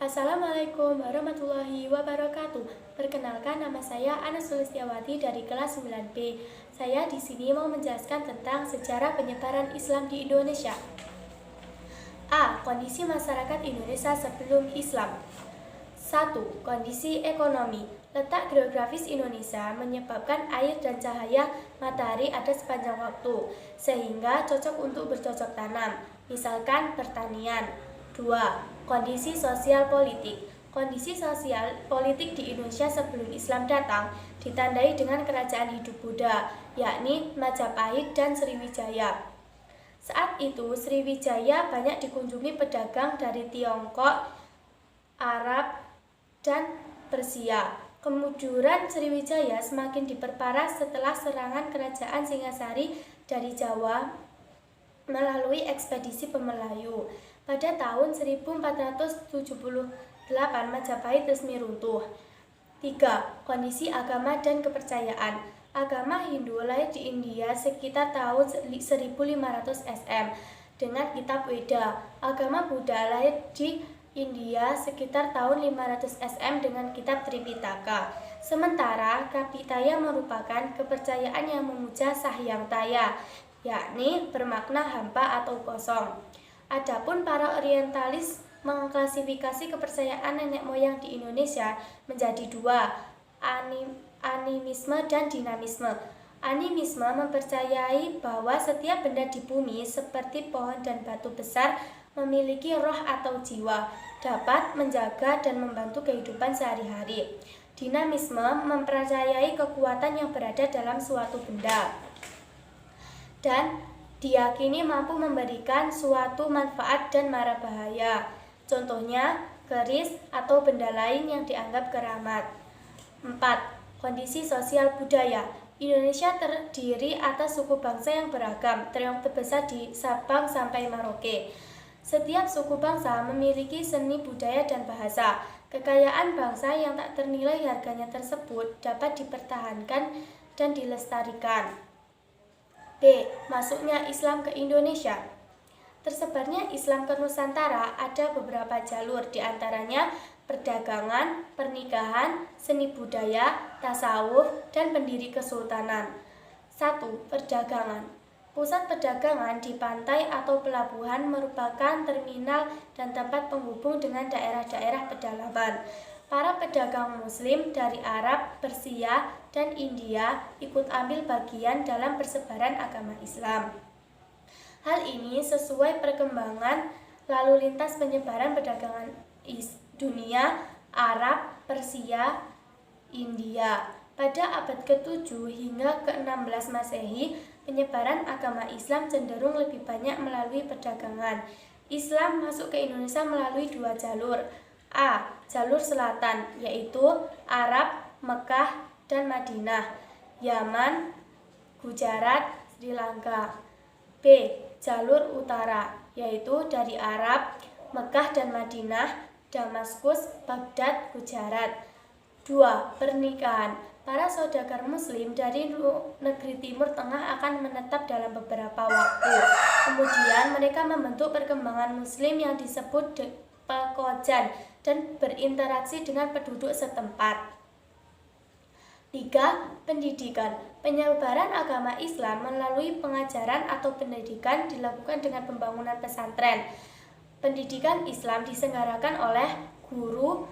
Assalamualaikum warahmatullahi wabarakatuh. Perkenalkan, nama saya Ana Sulistiawati dari kelas 9B. Saya di sini mau menjelaskan tentang sejarah penyebaran Islam di Indonesia. A. Kondisi masyarakat Indonesia sebelum Islam. 1. Kondisi ekonomi. Letak geografis Indonesia menyebabkan air dan cahaya matahari ada sepanjang waktu, sehingga cocok untuk bercocok tanam, misalkan pertanian. 2. Kondisi sosial politik. Kondisi sosial politik di Indonesia sebelum Islam datang ditandai dengan kerajaan hidup Buddha, yakni Majapahit dan Sriwijaya. Saat itu Sriwijaya banyak dikunjungi pedagang dari Tiongkok, Arab, dan Persia. Kemunduran Sriwijaya semakin diperparah setelah serangan kerajaan Singasari dari Jawa melalui ekspedisi Pemelayu. Pada tahun 1478 Majapahit resmi runtuh. 3. Kondisi agama dan kepercayaan. Agama Hindu lahir di India sekitar tahun 1500 SM dengan kitab Weda. Agama Buddha lahir di India sekitar tahun 500 SM dengan kitab Tripitaka. Sementara Kapitaya merupakan kepercayaan yang memuja Sahyang Taya, yakni bermakna hampa atau kosong. Adapun para orientalis mengklasifikasi kepercayaan nenek moyang di Indonesia menjadi dua, animisme dan dinamisme. Animisme mempercayai bahwa setiap benda di bumi seperti pohon dan batu besar memiliki roh atau jiwa, dapat menjaga dan membantu kehidupan sehari-hari. Dinamisme mempercayai kekuatan yang berada dalam suatu benda dan diyakini mampu memberikan suatu manfaat dan mara bahaya. Contohnya, keris atau benda lain yang dianggap keramat. 4. Kondisi sosial budaya. Indonesia terdiri atas suku bangsa yang beragam, terbesar di Sabang sampai Merauke. Setiap suku bangsa memiliki seni budaya dan bahasa. Kekayaan bangsa yang tak ternilai harganya tersebut dapat dipertahankan dan dilestarikan. B. Masuknya Islam ke Indonesia. Tersebarnya Islam ke Nusantara ada beberapa jalur, diantaranya perdagangan, pernikahan, seni budaya, tasawuf, dan pendiri kesultanan. 1. Perdagangan. Pusat perdagangan di pantai atau pelabuhan merupakan terminal dan tempat penghubung dengan daerah-daerah pedalaman. Para pedagang Muslim dari Arab, Persia, dan India ikut ambil bagian dalam persebaran agama Islam. Hal ini sesuai perkembangan lalu lintas penyebaran perdagangan dunia Arab, Persia, India. Pada abad ke-7 hingga ke-16 Masehi, penyebaran agama Islam cenderung lebih banyak melalui perdagangan. Islam masuk ke Indonesia melalui dua jalur. A. Jalur selatan, yaitu Arab, Mekah, dan Madinah, Yaman, Gujarat, Sri Lanka. B. Jalur utara, yaitu dari Arab, Mekah dan Madinah, Damaskus, Baghdad, Gujarat. 2. Pernikahan. Para saudagar Muslim dari negeri Timur Tengah akan menetap dalam beberapa waktu. Kemudian mereka membentuk perkembangan Muslim yang disebut pekojan dan berinteraksi dengan penduduk setempat. 3. Pendidikan. Penyebaran agama Islam melalui pengajaran atau pendidikan dilakukan dengan pembangunan pesantren. Pendidikan Islam diselenggarakan oleh guru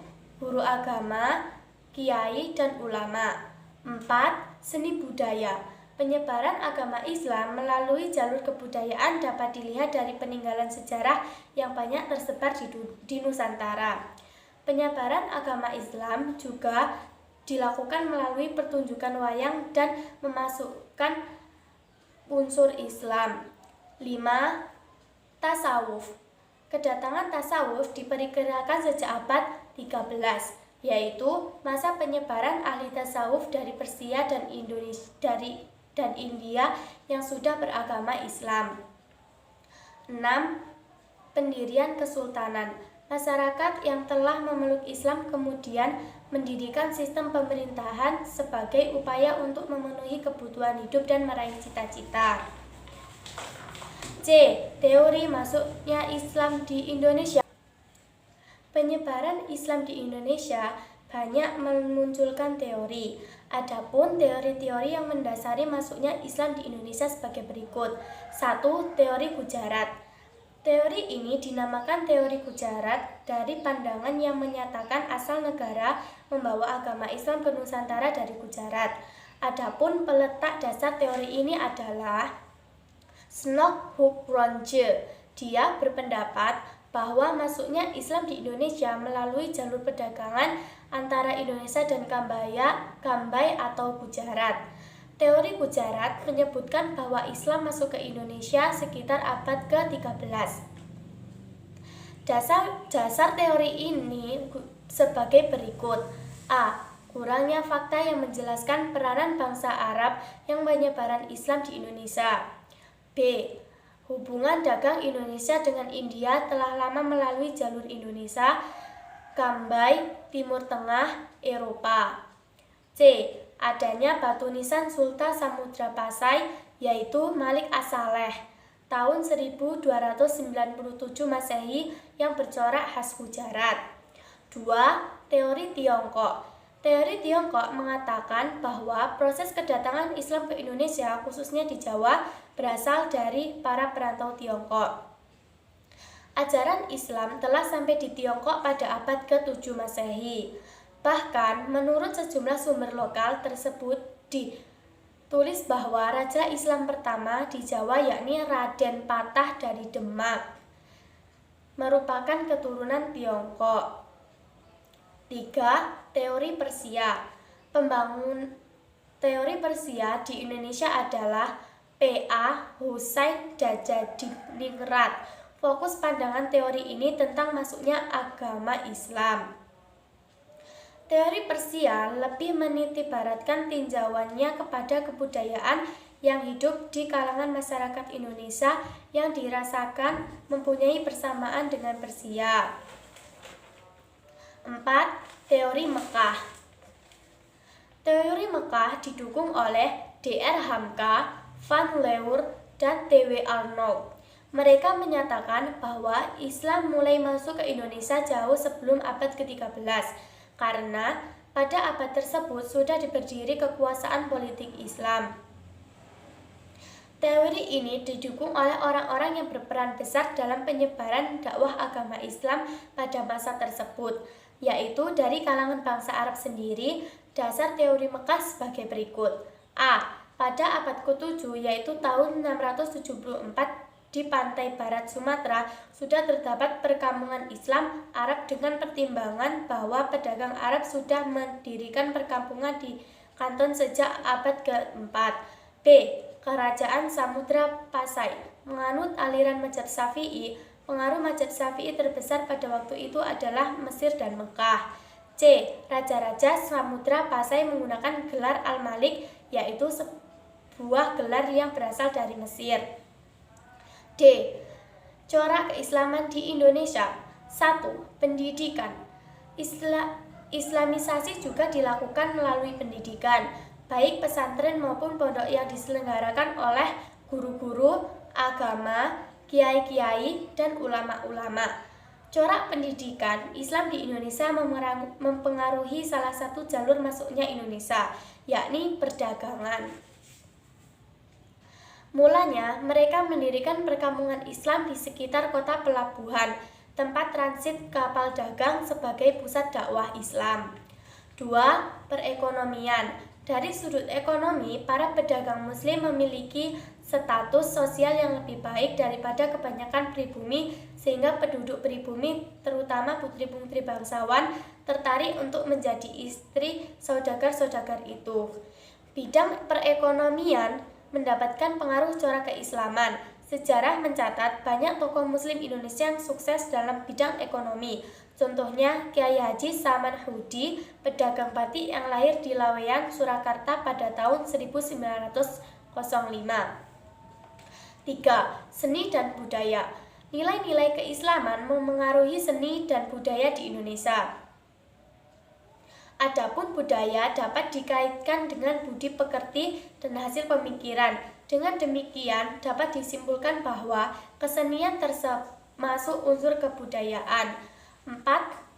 agama, kiai, dan ulama. 4. Seni budaya. Penyebaran agama Islam melalui jalur kebudayaan dapat dilihat dari peninggalan sejarah yang banyak tersebar di Nusantara. Penyebaran agama Islam juga dilakukan melalui pertunjukan wayang dan memasukkan unsur Islam. 5. Tasawuf. Kedatangan tasawuf diperkirakan sejak abad 13, yaitu masa penyebaran ahli tasawuf dari Persia dan India yang sudah beragama Islam. 6. Pendirian kesultanan. Masyarakat yang telah memeluk Islam kemudian mendirikan sistem pemerintahan sebagai upaya untuk memenuhi kebutuhan hidup dan meraih cita-cita. C. Teori masuknya Islam di Indonesia. Penyebaran Islam di Indonesia banyak memunculkan teori. Adapun teori-teori yang mendasari masuknya Islam di Indonesia sebagai berikut. 1. Teori Gujarat. Teori ini dinamakan teori Gujarat dari pandangan yang menyatakan asal negara membawa agama Islam ke Nusantara dari Gujarat. Adapun peletak dasar teori ini adalah Snok Hukronje. Dia berpendapat bahwa masuknya Islam di Indonesia melalui jalur perdagangan antara Indonesia dan Kambay atau Gujarat. Teori Gujarat menyebutkan bahwa Islam masuk ke Indonesia sekitar abad ke-13. Dasar teori ini sebagai berikut. A. Kurangnya fakta yang menjelaskan peranan bangsa Arab yang penyebaran Islam di Indonesia. B. Hubungan dagang Indonesia dengan India telah lama melalui jalur Indonesia, Kambay, Timur Tengah, Eropa. C. Adanya batu nisan Sultan Samudra Pasai, yaitu Malik As-Saleh, tahun 1297 Masehi yang bercorak khas Gujarat. 2. Teori Tiongkok. Teori Tiongkok mengatakan bahwa proses kedatangan Islam ke Indonesia, khususnya di Jawa, berasal dari para perantau Tiongkok. Ajaran Islam telah sampai di Tiongkok pada abad ke-7 Masehi. Bahkan, menurut sejumlah sumber lokal tersebut ditulis bahwa Raja Islam pertama di Jawa yakni Raden Patah dari Demak merupakan keturunan Tiongkok. 3. Teori Persia. Teori Persia di Indonesia adalah P.A. Husain Dajjadiningrat. Fokus pandangan teori ini tentang masuknya agama Islam. Teori Persia lebih menitibaratkan tinjauannya kepada kebudayaan yang hidup di kalangan masyarakat Indonesia yang dirasakan mempunyai persamaan dengan Persia. 4. Teori Mekah. Teori Mekah didukung oleh Dr. Hamka, Van Leur, dan T.W. Arnold. Mereka menyatakan bahwa Islam mulai masuk ke Indonesia jauh sebelum abad ke-13, karena pada abad tersebut sudah berdiri kekuasaan politik Islam. Teori ini didukung oleh orang-orang yang berperan besar dalam penyebaran dakwah agama Islam pada masa tersebut, yaitu dari kalangan bangsa Arab sendiri. Dasar teori Mekah sebagai berikut. A. Pada abad ke-7, yaitu tahun 674, di pantai barat Sumatera sudah terdapat perkampungan Islam Arab dengan pertimbangan bahwa pedagang Arab sudah mendirikan perkampungan di kanton sejak abad ke-4. B. Kerajaan Samudra Pasai menganut aliran mazhab Syafi'i. Pengaruh mazhab Syafi'i terbesar pada waktu itu adalah Mesir dan Mekah. C. Raja-raja Samudra Pasai menggunakan gelar Al-Malik, yaitu sebuah gelar yang berasal dari Mesir. D. Corak keislaman di Indonesia. 1. Pendidikan. Islamisasi juga dilakukan melalui pendidikan, baik pesantren maupun pondok yang diselenggarakan oleh guru-guru agama, kiai-kiai, dan ulama-ulama. Corak pendidikan Islam di Indonesia mempengaruhi salah satu jalur masuknya Indonesia, yakni perdagangan. Mulanya, mereka mendirikan perkampungan Islam di sekitar kota pelabuhan, tempat transit kapal dagang sebagai pusat dakwah Islam. 2. Perekonomian. Dari sudut ekonomi, para pedagang muslim memiliki status sosial yang lebih baik daripada kebanyakan pribumi, sehingga penduduk pribumi, terutama putri-putri bangsawan, tertarik untuk menjadi istri saudagar-saudagar itu. Bidang perekonomian mendapatkan pengaruh corak keislaman. Sejarah mencatat banyak tokoh muslim Indonesia yang sukses dalam bidang ekonomi. Contohnya Kiai Haji Saman Hudi, pedagang batik yang lahir di Laweyan, Surakarta pada tahun 1905. 3. Seni dan budaya. Nilai-nilai keislaman memengaruhi seni dan budaya di Indonesia. Adapun budaya dapat dikaitkan dengan budi pekerti dan hasil pemikiran. Dengan demikian, dapat disimpulkan bahwa kesenian termasuk unsur kebudayaan. 4.